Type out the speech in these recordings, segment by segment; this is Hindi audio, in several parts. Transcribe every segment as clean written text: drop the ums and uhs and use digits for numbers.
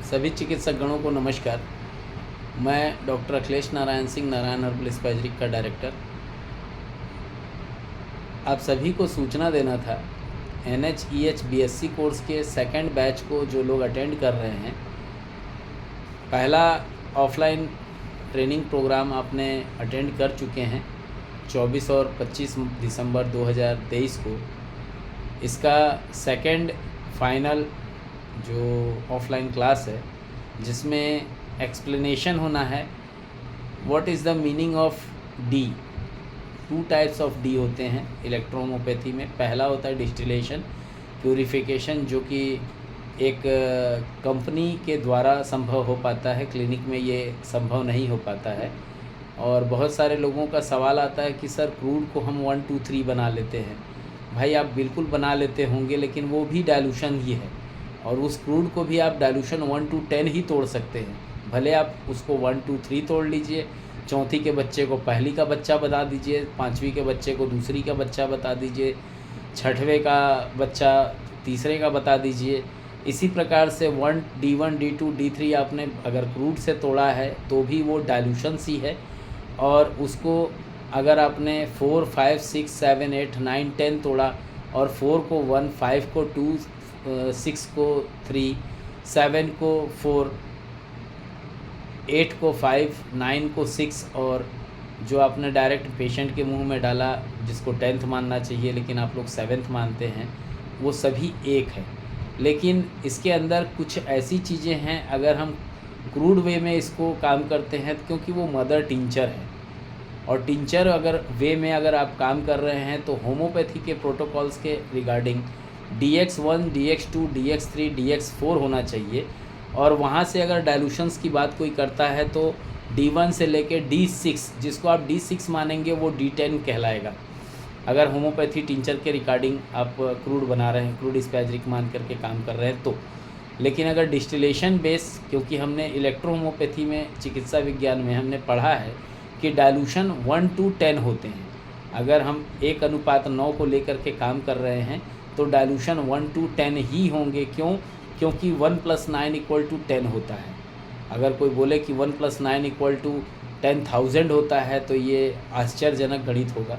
सभी चिकित्सक गणों को नमस्कार। मैं डॉक्टर अखिलेश नारायण सिंह, नारायण हर्बल स्पाइसरी का डायरेक्टर। आप सभी को सूचना देना था, NHEH BSc कोर्स के सेकंड बैच को जो लोग अटेंड कर रहे हैं, पहला ऑफलाइन ट्रेनिंग प्रोग्राम आपने अटेंड कर चुके हैं 24 और 25 दिसंबर 2023 को। इसका सेकंड फाइनल जो ऑफलाइन क्लास है, जिसमें एक्सप्लेनेशन होना है what is the meaning of D. 2 types of D होते हैं इलेक्ट्रोहोमोपैथी में। पहला होता है डिस्टिलेशन प्यूरिफिकेशन, जो कि एक कंपनी के द्वारा संभव हो पाता है, क्लिनिक में ये संभव नहीं हो पाता है। और बहुत सारे लोगों का सवाल आता है कि सर क्रूड को हम 1 2 3 बना लेते हैं। भाई आप बिल्कुल बना लेते होंगे, लेकिन वो भी डाइल्यूशन ही है, और उस क्रूड को भी आप डाइल्यूशन 1 to 10 ही तोड़ सकते हैं। भले आप उसको 1 2 3 तोड़ लीजिए, चौथी के बच्चे को पहली का बच्चा बता दीजिए, पाँचवीं के बच्चे को दूसरी का बच्चा बता दीजिए, छठवें का बच्चा तीसरे का बता दीजिए। इसी प्रकार से D1 D2 D3 आपने अगर क्रूड से तोड़ा है तो भी वो डाइल्यूशन सी है। और उसको अगर आपने 4 5 6 7 8 9 10 तोड़ा, और 4 को 1 5 को 2 6 को 3 7 को 4 8 को 5 9 को 6, और जो आपने डायरेक्ट पेशेंट के मुंह में डाला, जिसको 10th मानना चाहिए लेकिन आप लोग 7th मानते हैं, वो सभी एक है। लेकिन इसके अंदर कुछ ऐसी चीज़ें हैं, अगर हम क्रूड वे में इसको काम करते हैं, क्योंकि वो मदर टिंचर है, और टिंचर अगर वे में अगर आप काम कर रहे हैं तो होम्योपैथी के प्रोटोकॉल्स के regarding DX1 DX2 DX3 DX4 होना चाहिए। और वहाँ से अगर डाइल्यूशंस की बात कोई करता है तो D1 से लेके D6, जिसको आप D6 मानेंगे वो D10 कहलाएगा, अगर होम्योपैथी टिंचर के रिगार्डिंग आप क्रूड बना रहे हैं, क्रूड स्पैजरिक मान करके काम कर रहे हैं तो। लेकिन अगर डिस्टिलेशन बेस, क्योंकि हमने इलेक्ट्रो होम्योपैथी में, चिकित्सा विज्ञान में हमने पढ़ा है कि डाइल्यूशन 1 to 10 होते हैं। अगर हम 1:9 को लेकर के काम कर रहे हैं तो डाइल्यूशन 1 to 10 ही होंगे। क्योंकि 1 + 9 = 10 होता है। अगर कोई बोले कि 1 + 9 = 10,000 होता है तो ये आश्चर्यजनक गणित होगा।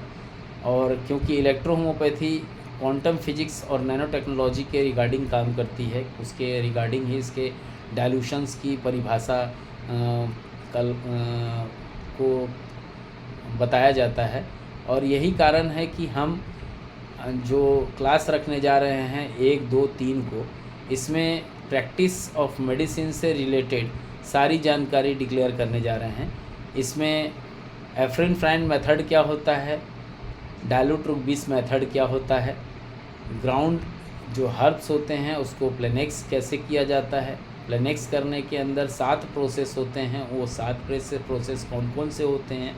और क्योंकि इलेक्ट्रो होम्योपैथी क्वांटम फिजिक्स और नैनो टेक्नोलॉजी के रिगार्डिंग काम करती है, उसके रिगार्डिंग ही इसके डाइल्यूशंस की परिभाषा को बताया जाता है। और यही कारण है कि हम जो क्लास रखने जा रहे हैं 1 2 3 को, इसमें प्रैक्टिस ऑफ मेडिसिन से रिलेटेड सारी जानकारी डिक्लेयर करने जा रहे हैं। इसमें एफरिन फ्राइन मेथड क्या होता है, डायलूट्रुक-बिस मेथड क्या होता है, ग्राउंड जो हर्ब्स होते हैं उसको प्लेनेक्स कैसे किया जाता है, प्लेनेक्स करने के अंदर 7 प्रोसेस होते हैं, वो 7 प्रोसेस कौन कौन से होते हैं,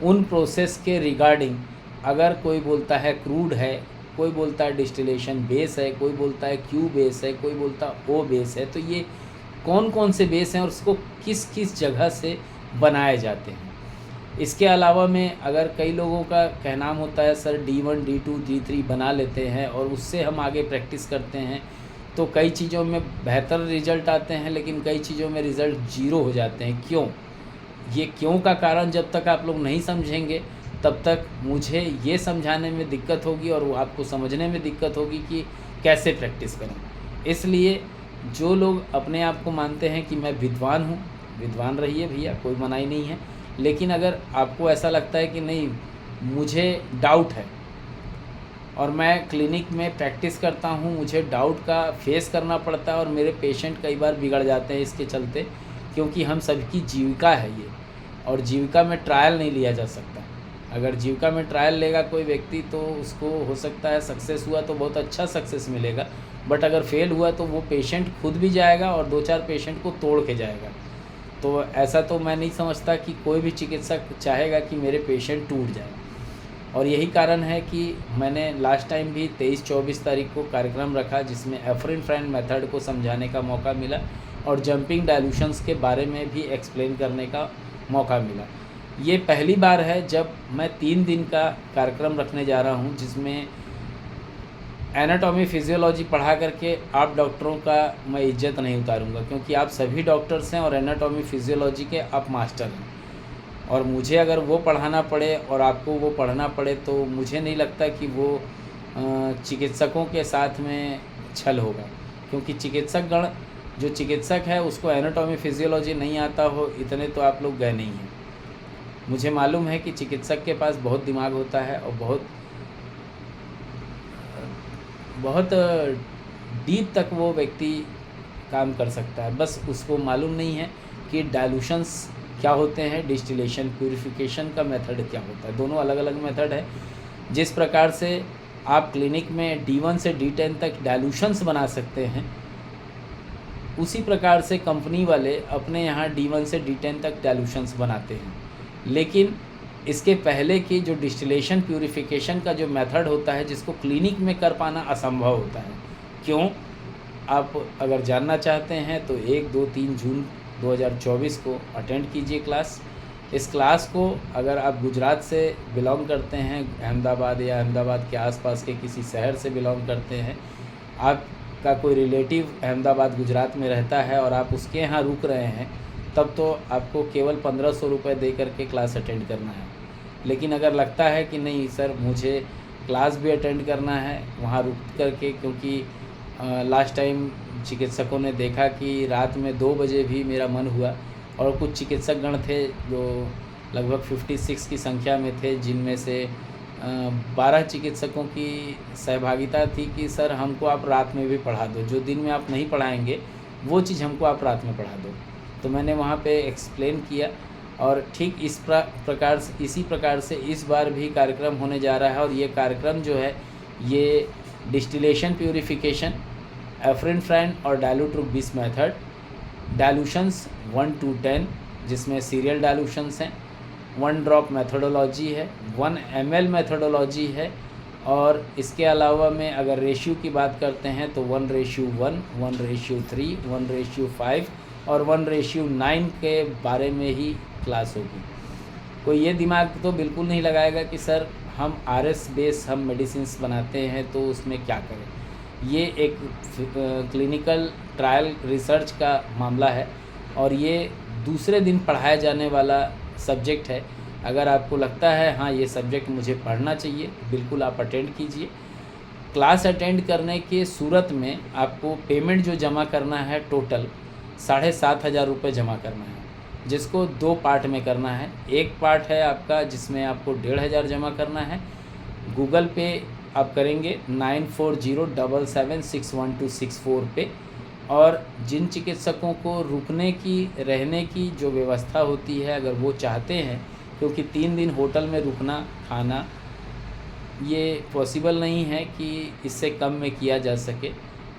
उन प्रोसेस के रिगार्डिंग अगर कोई बोलता है क्रूड है, कोई बोलता है डिस्टिलेशन बेस है, कोई बोलता है क्यू बेस है, कोई बोलता है ओ बेस है, तो ये कौन कौन से बेस हैं और उसको किस किस जगह से बनाए जाते हैं। इसके अलावा में अगर कई लोगों का कहनाम होता है सर D1 D2 D3 बना लेते हैं और उससे हम आगे प्रैक्टिस करते हैं तो कई चीज़ों में बेहतर रिज़ल्ट आते हैं, लेकिन कई चीज़ों में रिज़ल्ट 0 हो जाते हैं। क्यों? ये क्यों का कारण जब तक आप लोग नहीं समझेंगे तब तक मुझे ये समझाने में दिक्कत होगी और आपको समझने में दिक्कत होगी कि कैसे प्रैक्टिस करें। इसलिए जो लोग अपने आप को मानते हैं कि मैं विद्वान हूँ, विद्वान रहिए भैया, कोई मनाही नहीं है। लेकिन अगर आपको ऐसा लगता है कि नहीं, मुझे डाउट है और मैं क्लिनिक में प्रैक्टिस करता हूँ, मुझे डाउट का फेस करना पड़ता है और मेरे पेशेंट कई बार बिगड़ जाते हैं इसके चलते, क्योंकि हम सबकी जीविका है ये, और जीविका में ट्रायल नहीं लिया जा सकता। अगर जीविका में ट्रायल लेगा कोई व्यक्ति तो उसको हो सकता है सक्सेस हुआ तो बहुत अच्छा सक्सेस मिलेगा, बट अगर फेल हुआ तो वो पेशेंट खुद भी जाएगा और 2-4 पेशेंट को तोड़ के जाएगा। तो ऐसा तो मैं नहीं समझता कि कोई भी चिकित्सक चाहेगा कि मेरे पेशेंट टूट जाए। और यही कारण है कि मैंने लास्ट टाइम भी 23-24 तारीख को कार्यक्रम रखा, जिसमें एफरिन फ्राइन मेथड को समझाने का मौका मिला और जंपिंग डाइल्यूशंस के बारे में भी एक्सप्लेन करने का मौका मिला। ये पहली बार है जब मैं 3 दिन का कार्यक्रम रखने जा रहा हूँ, जिसमें एनाटॉमी फिजियोलॉजी पढ़ा करके आप डॉक्टरों का मैं इज्जत नहीं उतारूंगा, क्योंकि आप सभी डॉक्टर्स हैं और एनाटॉमी फिजियोलॉजी के आप मास्टर हैं। और मुझे अगर वो पढ़ाना पड़े और आपको वो पढ़ना पड़े तो मुझे नहीं लगता कि वो चिकित्सकों के साथ में छल होगा, क्योंकि चिकित्सकगण जो चिकित्सक है उसको एनाटॉमी फिजियोलॉजी नहीं आता हो, इतने तो आप लोग गए नहीं हैं। मुझे मालूम है कि चिकित्सक के पास बहुत दिमाग होता है और बहुत डीप तक वो व्यक्ति काम कर सकता है, बस उसको मालूम नहीं है कि डाइल्यूशंस क्या होते हैं, डिस्टिलेशन प्यूरिफिकेशन का मेथड क्या होता है। दोनों अलग अलग मेथड है। जिस प्रकार से आप क्लिनिक में D1 से D10 तक डाइल्यूशंस बना सकते हैं, उसी प्रकार से कंपनी वाले अपने यहाँ D1 से D10 तक डाइल्यूशंस बनाते हैं। लेकिन इसके पहले की जो डिस्टिलेशन प्यूरिफिकेशन का जो मेथड होता है, जिसको क्लिनिक में कर पाना असंभव होता है। क्यों? आप अगर जानना चाहते हैं तो 1, 2, 3 जून 2024 को अटेंड कीजिए क्लास। इस क्लास को अगर आप गुजरात से बिलोंग करते हैं, अहमदाबाद या अहमदाबाद के आसपास के किसी शहर से बिलोंग करते हैं, आपका कोई रिलेटिव अहमदाबाद गुजरात में रहता है और आप उसके यहाँ रुक रहे हैं, तब तो आपको केवल 1500 रुपये दे करके क्लास अटेंड करना है। लेकिन अगर लगता है कि नहीं सर मुझे क्लास भी अटेंड करना है वहाँ रुक करके, क्योंकि लास्ट टाइम चिकित्सकों ने देखा कि रात में 2 बजे भी मेरा मन हुआ, और कुछ चिकित्सकगण थे जो लगभग 56 की संख्या में थे, जिनमें से 12 चिकित्सकों की सहभागिता थी कि सर हमको आप रात में भी पढ़ा दो, जो दिन में आप नहीं पढ़ाएंगे वो चीज़ हमको आप रात में पढ़ा दो। तो मैंने वहाँ पे एक्सप्लेन किया, और ठीक इसी प्रकार से इस बार भी कार्यक्रम होने जा रहा है। और ये कार्यक्रम जो है ये डिस्टिलेशन प्यूरिफिकेशन, एफ्रिन और डाइल्यूट्रुक मेथड, डाइल्यूशंस 1 to 10 जिसमें सीरियल डाइल्यूशंस हैं, 1 ड्रॉप मेथोडोलॉजी है, 1 ml मेथोडोलॉजी है, और इसके अलावा में अगर रेशियो की बात करते हैं तो 1:1, 1:3, 1:5 और 1:9 के बारे में ही क्लास होगी। कोई ये दिमाग तो बिल्कुल नहीं लगाएगा कि सर हम RS बेस हम मेडिसिन्स बनाते हैं तो उसमें क्या करें। ये एक क्लिनिकल ट्रायल रिसर्च का मामला है और ये दूसरे दिन पढ़ाया जाने वाला सब्जेक्ट है। अगर आपको लगता है हाँ ये सब्जेक्ट मुझे पढ़ना चाहिए, बिल्कुल आप अटेंड कीजिए। क्लास अटेंड करने के सूरत में आपको पेमेंट जो जमा करना है टोटल 7,500 रुपये जमा करना है, जिसको 2 पार्ट में करना है। एक पार्ट है आपका जिसमें आपको 1,500 जमा करना है। गूगल पे आप करेंगे 9407761264 पे, और जिन चिकित्सकों को रुकने की रहने की जो व्यवस्था होती है अगर वो चाहते हैं, क्योंकि 3 दिन होटल में रुकना खाना ये पॉसिबल नहीं है कि इससे कम में किया जा सके।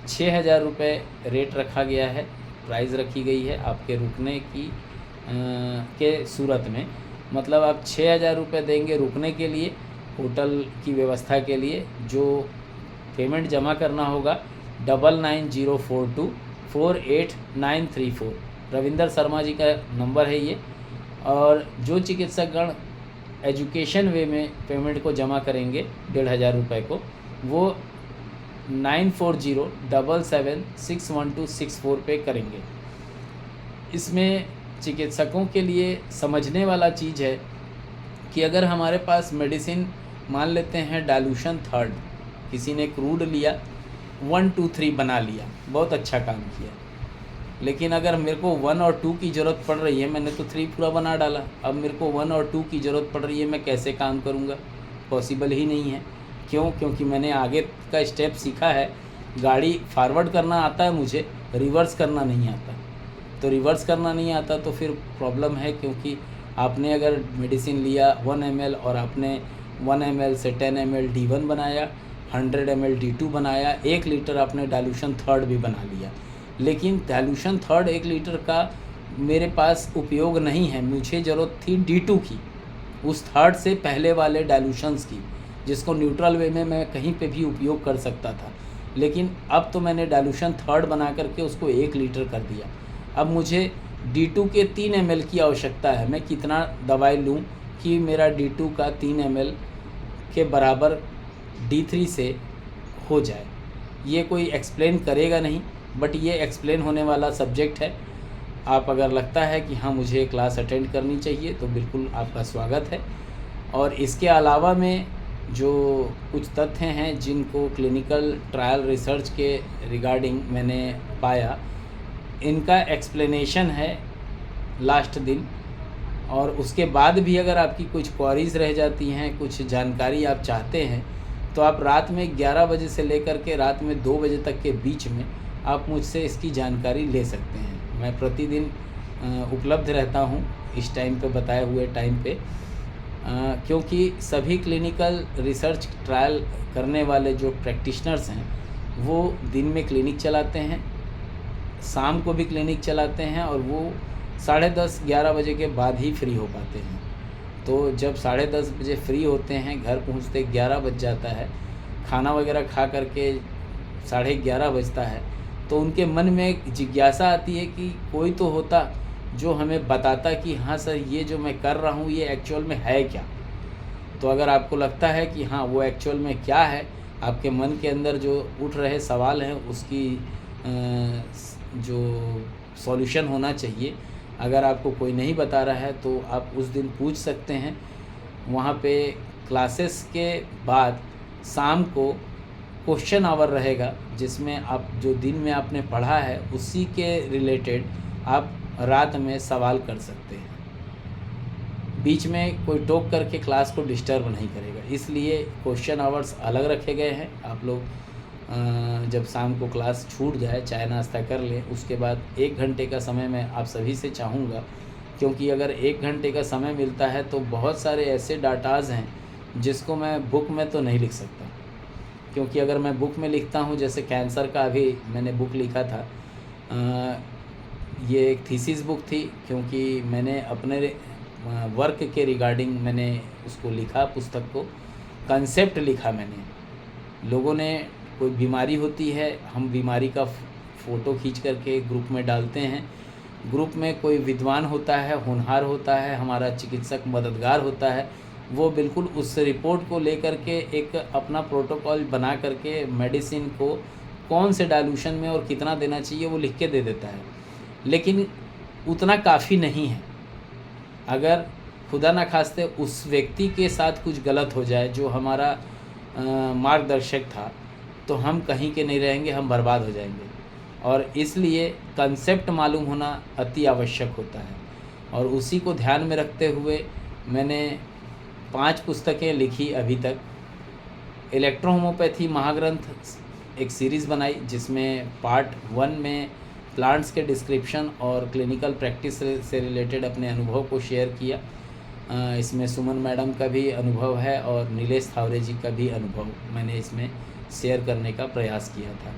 6,000 रुपये रेट रखा गया है, प्राइस रखी गई है आपके रुकने की के सूरत में। मतलब आप 6,000 रुपये देंगे रुकने के लिए, होटल की व्यवस्था के लिए। जो पेमेंट जमा करना होगा 9904248934, रविंदर शर्मा जी का नंबर है ये। और जो चिकित्सकगण एजुकेशन वे में पेमेंट को जमा करेंगे 1,500 रुपये को, वो 9407761264 पे करेंगे। इसमें चिकित्सकों के लिए समझने वाला चीज़ है कि अगर हमारे पास मेडिसिन मान लेते हैं डाइल्यूशन 3rd, किसी ने क्रूड लिया 1, 2, 3 बना लिया, बहुत अच्छा काम किया, लेकिन अगर मेरे को 1 और 2 की ज़रूरत पड़ रही है, मैंने तो 3 पूरा बना डाला, अब मेरे को 1 और 2 की ज़रूरत पड़ रही है, मैं कैसे काम करूँगा? पॉसिबल ही नहीं है। क्यों? क्योंकि मैंने आगे का स्टेप सीखा है। गाड़ी फॉरवर्ड करना आता है मुझे, रिवर्स करना नहीं आता। तो रिवर्स करना नहीं आता तो फिर प्रॉब्लम है, क्योंकि आपने अगर मेडिसिन लिया 1 ml और आपने 1 ml से 10 ml D1 बनाया, 100 ml D2 बनाया, 1 लीटर आपने डाइल्यूशन 3rd भी बना लिया, लेकिन डाइल्यूशन 3rd 1 लीटर का मेरे पास उपयोग नहीं है। मुझे ज़रूरत थी D2 की, उस 3rd से पहले वाले डाइल्यूशंस की, जिसको न्यूट्रल वे में मैं कहीं पे भी उपयोग कर सकता था। लेकिन अब तो मैंने डाइल्यूशन 3rd बना करके उसको 1 लीटर कर दिया। अब मुझे D2 के 3 ml की आवश्यकता है। मैं कितना दवाई लूँ कि मेरा D2 का 3 ml के बराबर D3 से हो जाए। ये कोई एक्सप्लेन करेगा नहीं, बट ये एक्सप्लेन होने वाला सब्जेक्ट है। आप अगर लगता है कि हाँ मुझे क्लास अटेंड करनी चाहिए तो बिल्कुल आपका स्वागत है। और इसके अलावा में जो कुछ तथ्य हैं जिनको क्लिनिकल ट्रायल रिसर्च के रिगार्डिंग मैंने पाया, इनका एक्सप्लेनेशन है लास्ट दिन। और उसके बाद भी अगर आपकी कुछ क्वेरीज़ रह जाती हैं, कुछ जानकारी आप चाहते हैं, तो आप रात में 11 बजे से लेकर के रात में 2 बजे तक के बीच में आप मुझसे इसकी जानकारी ले सकते हैं। मैं प्रतिदिन उपलब्ध रहता हूँ इस टाइम पे, बताए हुए टाइम पे, क्योंकि सभी क्लिनिकल रिसर्च ट्रायल करने वाले जो प्रैक्टिशनर्स हैं वो दिन में क्लिनिक चलाते हैं, शाम को भी क्लिनिक चलाते हैं, और वो 10:30-11 बजे के बाद ही फ्री हो पाते हैं। तो जब 10:30 बजे फ्री होते हैं, घर पहुंचते 11 बज जाता है, खाना वगैरह खा करके 11:30 बजता है, तो उनके मन में एक जिज्ञासा आती है कि कोई तो होता जो हमें बताता कि हाँ सर, ये जो मैं कर रहा हूँ ये एक्चुअल में है क्या। तो अगर आपको लगता है कि हाँ वो एक्चुअल में क्या है, आपके मन के अंदर जो उठ रहे सवाल हैं उसकी जो सॉल्यूशन होना चाहिए, अगर आपको कोई नहीं बता रहा है तो आप उस दिन पूछ सकते हैं। वहाँ पे क्लासेस के बाद शाम को क्वेश्चन आवर रहेगा, जिसमें आप जो दिन में आपने पढ़ा है उसी के रिलेटेड आप रात में सवाल कर सकते हैं। बीच में कोई टोक करके क्लास को डिस्टर्ब नहीं करेगा, इसलिए क्वेश्चन आवर्स अलग रखे गए हैं। आप लोग जब शाम को क्लास छूट जाए, चाय नाश्ता कर लें, उसके बाद 1 घंटे का समय मैं आप सभी से चाहूँगा, क्योंकि अगर 1 घंटे का समय मिलता है तो बहुत सारे ऐसे डाटाज़ हैं जिसको मैं बुक में तो नहीं लिख सकता। क्योंकि अगर मैं बुक में लिखता हूँ, जैसे कैंसर का अभी मैंने बुक लिखा था, ये एक थीसिस बुक थी, क्योंकि मैंने अपने वर्क के रिगार्डिंग मैंने उसको लिखा, पुस्तक को कंसेप्ट लिखा मैंने। लोगों ने कोई बीमारी होती है, हम बीमारी का फ़ोटो खींच करके ग्रुप में डालते हैं। ग्रुप में कोई विद्वान होता है, होनहार होता है, हमारा चिकित्सक मददगार होता है, वो बिल्कुल उस रिपोर्ट को लेकर के एक अपना प्रोटोकॉल बना करके मेडिसिन को कौन से डाइल्यूशन में और कितना देना चाहिए वो लिख के दे देता है। लेकिन उतना काफ़ी नहीं है। अगर खुदा ना खास्ते उस व्यक्ति के साथ कुछ गलत हो जाए जो हमारा मार्गदर्शक था, तो हम कहीं के नहीं रहेंगे, हम बर्बाद हो जाएंगे। और इसलिए कंसेप्ट मालूम होना अति आवश्यक होता है। और उसी को ध्यान में रखते हुए मैंने 5 पुस्तकें लिखी अभी तक। इलेक्ट्रोहोमोपैथी महाग्रंथ एक सीरीज़ बनाई, जिसमें पार्ट 1 में प्लांट्स के डिस्क्रिप्शन और क्लिनिकल प्रैक्टिस से रिलेटेड अपने अनुभव को शेयर किया। इसमें सुमन मैडम का भी अनुभव है और नीलेश थावरे जी का भी अनुभव मैंने इसमें शेयर करने का प्रयास किया था।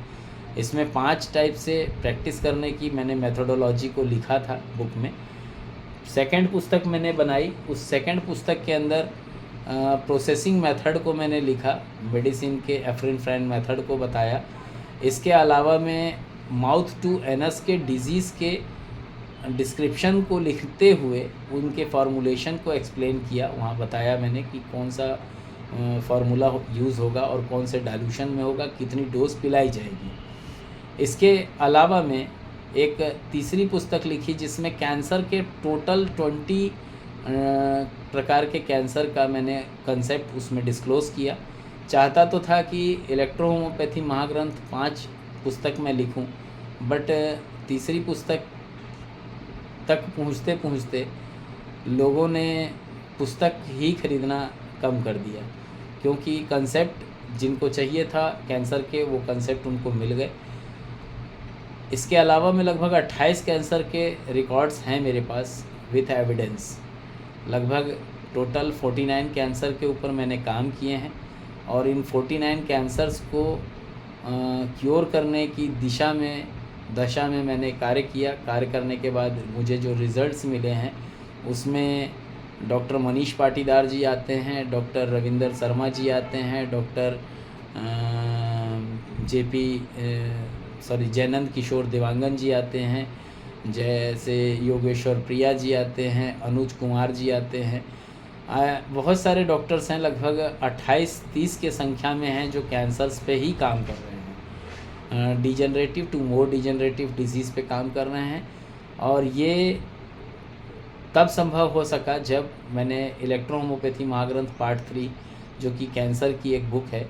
इसमें 5 टाइप से प्रैक्टिस करने की मैंने मेथोडोलॉजी को लिखा था बुक में। सेकंड पुस्तक मैंने बनाई, उस सेकंड पुस्तक के अंदर प्रोसेसिंग मेथड को मैंने लिखा, मेडिसिन के एफ्रिन फ्रैन मेथड को बताया। इसके अलावा मैं माउथ टू एनस के डिजीज़ के डिस्क्रिप्शन को लिखते हुए उनके फार्मूलेशन को एक्सप्लेन किया। वहाँ बताया मैंने कि कौन सा फार्मूला यूज़ होगा और कौन से डाइल्यूशन में होगा, कितनी डोज पिलाई जाएगी। इसके अलावा मैं एक तीसरी पुस्तक लिखी जिसमें कैंसर के टोटल 20 प्रकार के कैंसर का मैंने कंसेप्ट उसमें डिस्क्लोज़ किया। चाहता तो था कि इलेक्ट्रोहोमोपैथी महाग्रंथ 5 पुस्तक में लिखूं, बट तीसरी पुस्तक तक पहुँचते पहुँचते लोगों ने पुस्तक ही खरीदना कम कर दिया, क्योंकि कंसेप्ट जिनको चाहिए था कैंसर के, वो कंसेप्ट उनको मिल गए। इसके अलावा में लगभग 28 कैंसर के रिकॉर्ड्स हैं मेरे पास विथ एविडेंस। लगभग टोटल 49 कैंसर के ऊपर मैंने काम किए हैं, और इन 49 कैंसर्स को क्योर करने की दशा में मैंने कार्य किया। कार्य करने के बाद मुझे जो रिज़ल्ट्स मिले हैं उसमें डॉक्टर मनीष पाटीदार जी आते हैं, डॉक्टर रविंदर शर्मा जी आते हैं, डॉक्टर जयनंद किशोर देवांगन जी आते हैं, जैसे योगेश्वर प्रिया जी आते हैं, अनुज कुमार जी आते हैं, बहुत सारे डॉक्टर्स हैं, लगभग 28-30 के संख्या में हैं, जो कैंसर्स पे ही काम कर रहे हैं, degenerative to more degenerative disease पे काम कर रहे हैं। और ये तब संभव हो सका जब मैंने इलेक्ट्रोहोमोपैथी महाग्रंथ पार्ट 3, जो कि कैंसर की एक बुक है,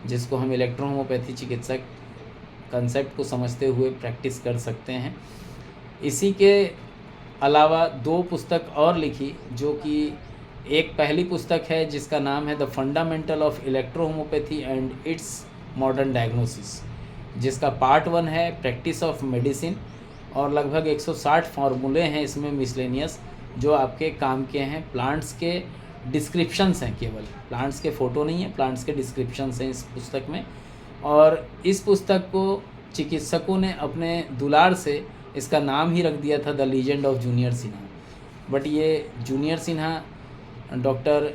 जिसको हम इलेक्ट्रोहोमोपैथी चिकित्सक कंसेप्ट को समझते हुए प्रैक्टिस कर सकते हैं। इसी के अलावा 2 पुस्तक और लिखी, जो कि एक पहली पुस्तक है जिसका नाम है the fundamental of electrohomoeopathy and its modern diagnosis, जिसका पार्ट 1 है प्रैक्टिस ऑफ मेडिसिन, और लगभग 160 फार्मूले हैं इसमें मिसलेनियस, जो आपके काम के हैं। प्लांट्स के डिस्क्रिप्शंस हैं, केवल प्लांट्स के फ़ोटो नहीं है, प्लांट्स के डिस्क्रिप्शंस हैं इस पुस्तक में। और इस पुस्तक को चिकित्सकों ने अपने दुलार से इसका नाम ही रख दिया था the legend of junior Sinha. But ये junior Sinha doctor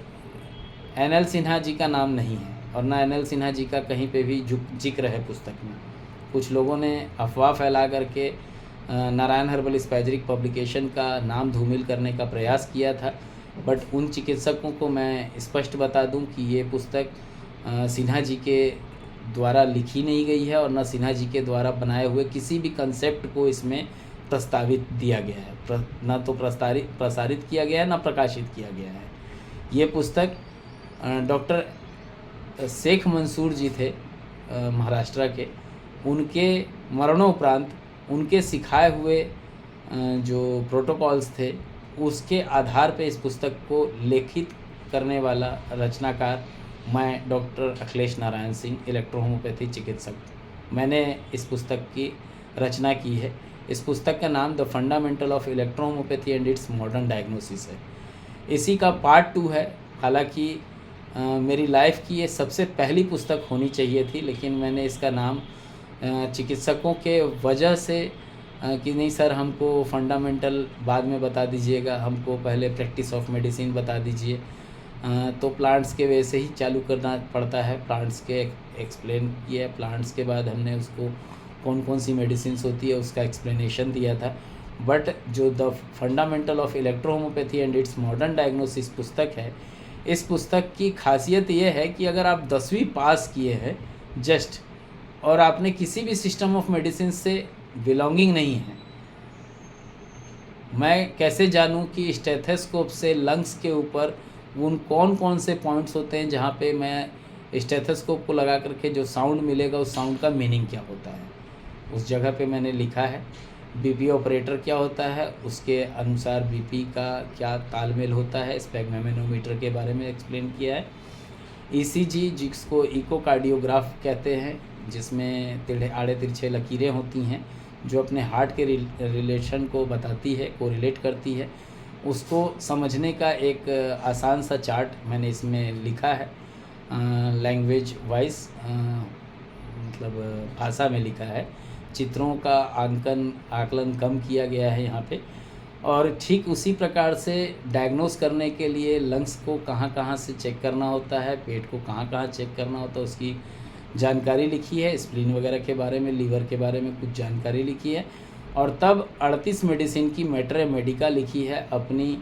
NL Sinha ji का नाम नहीं है, और ना NL सिन्हा जी का कहीं पे भी जिक्र है पुस्तक में। कुछ लोगों ने अफवाह फैला करके नारायण हर्बल स्पैजरिक पब्लिकेशन का नाम धूमिल करने का प्रयास किया था, बट उन चिकित्सकों को मैं स्पष्ट बता दूं कि ये पुस्तक सिन्हा जी के द्वारा लिखी नहीं गई है, और न सिन्हा जी के द्वारा बनाए हुए किसी भी कंसेप्ट को इसमें प्रस्तावित दिया गया है, न तो प्रसारित किया गया है, न प्रकाशित किया गया है। ये पुस्तक डॉक्टर शेख मंसूर जी थे महाराष्ट्र के, उनके मरणोपरांत उनके सिखाए हुए जो प्रोटोकॉल्स थे, उसके आधार पे इस पुस्तक को लेखित करने वाला रचनाकार मैं डॉक्टर अखिलेश नारायण सिंह, इलेक्ट्रोहोमोपैथी चिकित्सक, मैंने इस पुस्तक की रचना की है। इस पुस्तक का नाम the fundamental of electrohomoeopathy and its modern diagnosis है। इसी का पार्ट 2 है। हालांकि मेरी लाइफ की ये सबसे पहली पुस्तक होनी चाहिए थी, लेकिन मैंने इसका नाम चिकित्सकों के वजह से कि नहीं सर, हमको फंडामेंटल बाद में बता दीजिएगा, हमको पहले प्रैक्टिस ऑफ मेडिसिन बता दीजिए, तो प्लांट्स के वैसे ही चालू करना पड़ता है। प्लांट्स के एक्सप्लेन किया, प्लांट्स के बाद हमने उसको कौन कौन सी मेडिसिन्स होती है उसका एक्सप्लेनेशन दिया था। बट जो the fundamental of electrohomoeopathy and its modern diagnosis पुस्तक है, इस पुस्तक की खासियत ये है कि अगर आप 10वीं पास किए हैं जस्ट, और आपने किसी भी सिस्टम ऑफ मेडिसिन से बिलोंगिंग नहीं है, मैं कैसे जानूं कि स्टेथोस्कोप से लंग्स के ऊपर उन कौन कौन से पॉइंट्स होते हैं जहाँ पे मैं स्टेथोस्कोप को लगा करके जो साउंड मिलेगा उस साउंड का मीनिंग क्या होता है। उस जगह पे मैंने लिखा है बीपी ऑपरेटर क्या होता है, उसके अनुसार बीपी का क्या तालमेल होता है, स्पेग्मेनोमीटर के बारे में एक्सप्लेन किया है। ईसीजी, जिसको इकोकार्डियोग्राफ कहते हैं, जिसमें टेढ़े आड़े तिरछे लकीरें होती हैं जो अपने हार्ट के रिलेशन को बताती है, कोरिलेट करती है, उसको समझने का एक आसान सा चार्ट मैंने इसमें लिखा है। लैंग्वेज वाइज, मतलब भाषा में लिखा है। चित्रों का आकलन कम किया गया है यहाँ पे। और ठीक उसी प्रकार से डायग्नोस करने के लिए लंग्स को कहाँ कहाँ से चेक करना होता है, पेट को कहाँ कहाँ चेक करना होता है, उसकी जानकारी लिखी है। स्प्लीन वगैरह के बारे में, लीवर के बारे में कुछ जानकारी लिखी है। और तब 38 मेडिसिन की मैटर मेडिका लिखी है, अपनी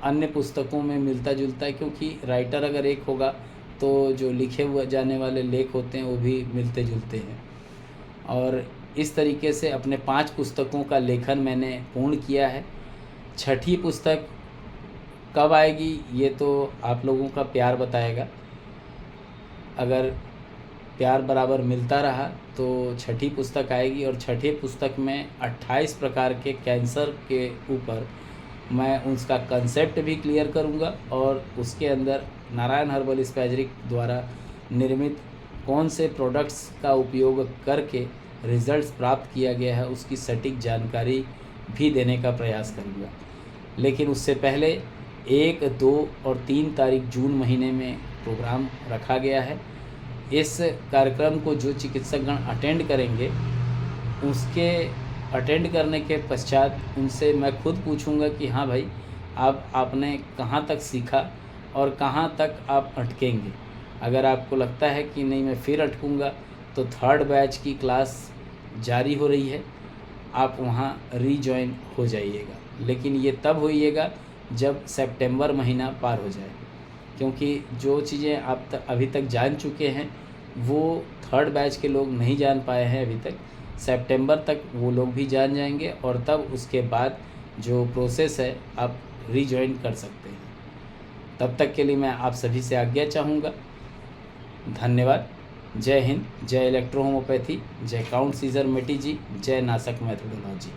अन्य पुस्तकों में मिलता जुलता है, क्योंकि राइटर अगर एक होगा तो जो लिखे हुए जाने वाले लेख होते हैं वो भी मिलते जुलते हैं। और इस तरीके से अपने 5 पुस्तकों का लेखन मैंने पूर्ण किया है। 6ठी पुस्तक कब आएगी ये तो आप लोगों का प्यार बताएगा। अगर प्यार बराबर मिलता रहा तो 6ठी पुस्तक आएगी। और 6ठे पुस्तक में 28 प्रकार के कैंसर के ऊपर मैं उसका कंसेप्ट भी क्लियर करूंगा, और उसके अंदर नारायण हर्बल स्पैजरिक द्वारा निर्मित कौन से प्रोडक्ट्स का उपयोग करके रिजल्ट्स प्राप्त किया गया है उसकी सटीक जानकारी भी देने का प्रयास करूँगा। लेकिन उससे पहले 1, 2 और 3 तारीख जून महीने में प्रोग्राम रखा गया है। इस कार्यक्रम को जो चिकित्सकगण अटेंड करेंगे, उसके अटेंड करने के पश्चात उनसे मैं खुद पूछूंगा कि हाँ भाई, आपने कहाँ तक सीखा और कहाँ तक आप अटकेंगे। अगर आपको लगता है कि नहीं मैं फिर अटकूंगा, तो 3rd बैच की क्लास जारी हो रही है, आप वहाँ रीजॉइन हो जाइएगा। लेकिन ये तब होइएगा जब सितंबर महीना पार हो जाए, क्योंकि जो चीज़ें आप अभी तक जान चुके हैं वो थर्ड बैच के लोग नहीं जान पाए हैं अभी तक। सितंबर तक वो लोग भी जान जाएंगे और तब उसके बाद जो प्रोसेस है आप रीजॉइन कर सकते हैं। तब तक के लिए मैं आप सभी से आज्ञा चाहूँगा। धन्यवाद। जय हिंद, जय इलेक्ट्रो होम्योपैथी, जय काउंट सीजर मेटी जी, जय नासक मैथोडोलॉजी।